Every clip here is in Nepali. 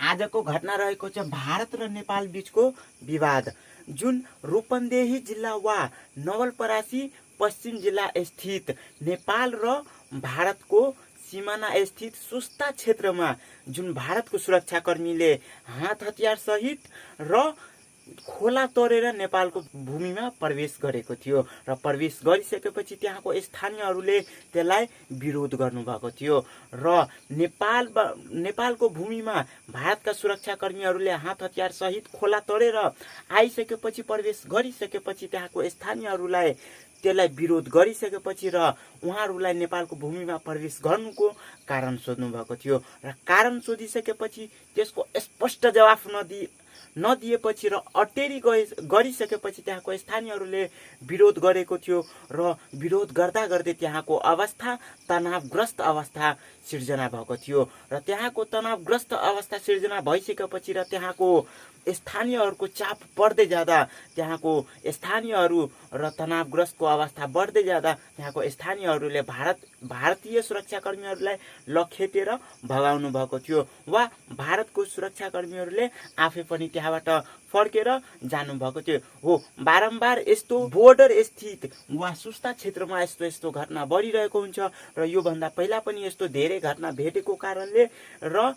आजको घटना रहेको छ भारत र नेपाल बीचको विवाद, जुन रूपन्देही जिल्ला वा नवलपरासी पश्चिम जिल्ला स्थित नेपाल र भारतको सिमाना स्थित सुस्ता क्षेत्रमा जुन भारतको सुरक्षाकर्मीले हात हतियार सहित र खोला तोडेर नेपालको भूमिमा प्रवेश गरेको थियो र प्रवेश गरिसकेपछि त्यहाँको स्थानीयहरूले त्यसलाई विरोध गर्नुभएको थियो र नेपालको भूमिमा भारतका सुरक्षाकर्मीहरूले हात हतियार सहित खोला तोडेर आइसकेपछि प्रवेश गरिसकेपछि त्यहाँको स्थानीयहरूलाई त्यसलाई विरोध गरिसकेपछि र उहाँहरूलाई नेपालको भूमिमा प्रवेश गर्नुको कारण सोध्नु भएको थियो र कारण सोधिसकेपछि त्यसको स्पष्ट जवाफ नदिएपछि र अटेरी गरिसकेपछि त्यहाँको स्थानीयहरूले विरोध गरेको थियो र विरोध गर्दा गर्दै त्यहाँको अवस्था तनावग्रस्त अवस्था सिर्जना भएको थियो र त्यहाँको तनावग्रस्त अवस्था सिर्जना भइसकेपछि र त्यहाँको स्थानीयहरूको चाप बढ्दै जाँदा त्यहाँको स्थानीयहरू र तनावग्रस्तको अवस्था बढ्दै जाँदा त्यहाँको स्थानीयहरूले भारतीय सुरक्षाकर्मीहरूलाई लखेटेर भगाउनु भएको थियो वा भारतको सुरक्षाकर्मीहरूले आफै पनि त्यहाँबाट फर्केर जानुभएको थियो हो। बारम्बार यस्तो बोर्डर स्थित वा सुस्ता क्षेत्रमा यस्तो घटना बढिरहेको हुन्छ र योभन्दा पहिला पनि यस्तो धेरै घटना भेटेको कारणले र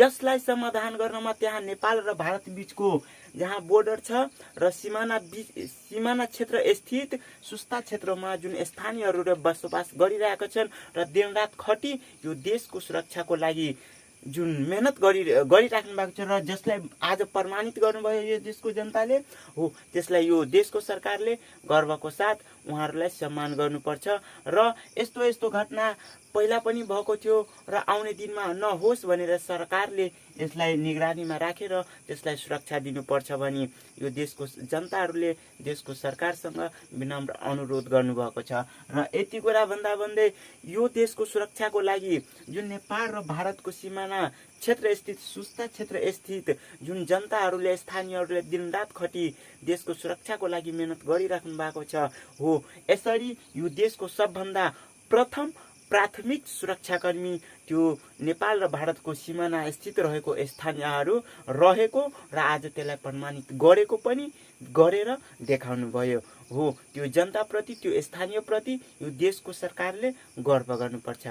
यसलाई समाधान गर्नमा त्यहाँ नेपाल र भारत बीचको जहाँ बोर्डर छ र सिमाना क्षेत्र स्थित सुस्ता क्षेत्रमा जुन स्थानीयहरू बसोबास गरिरहेका छन् र दिनरात खटी यो देशको सुरक्षाको लागि जुन मेहनत गरिराख्नु भएको छ र जसलाई आज प्रमाणित गर्नुभयो यो देशको जनताले हो, त्यसलाई यो देशको सरकारले गर्वको साथ उहाँहरूलाई सम्मान गर्नुपर्छ र यस्तो घटना पहिला पनि भएको थियो र आउने दिनमा नहोस् भनेर सरकारले यसलाई निगरानीमा राखेर त्यसलाई सुरक्षा दिनुपर्छ भनी यो देशको जनताहरूले देशको सरकारसँग विनम्र अनुरोध गर्नुभएको छ र यति कुरा भन्दा भन्दै यो देशको सुरक्षाको लागि जुन नेपाल र भारतको सिमाना क्षेत्र स्थित सुस्ता क्षेत्र स्थित जुन जनताहरूले स्थानीयहरूले दिनरात खटी देशको सुरक्षाको लागि मेहनत गरिराख्नु भएको छ हो, यसरी यो देशको सबभन्दा प्रथम प्राथमिक सुरक्षाकर्मी त्यो नेपाल र भारतको सिमाना स्थित रहेको स्थानीयहरू रहेको र आज त्यसलाई प्रमाणित गरेर देखाउनु भयो हो। त्यो जनताप्रति त्यो स्थानीयप्रति यो देशको सरकारले गर्व गर्नुपर्छ।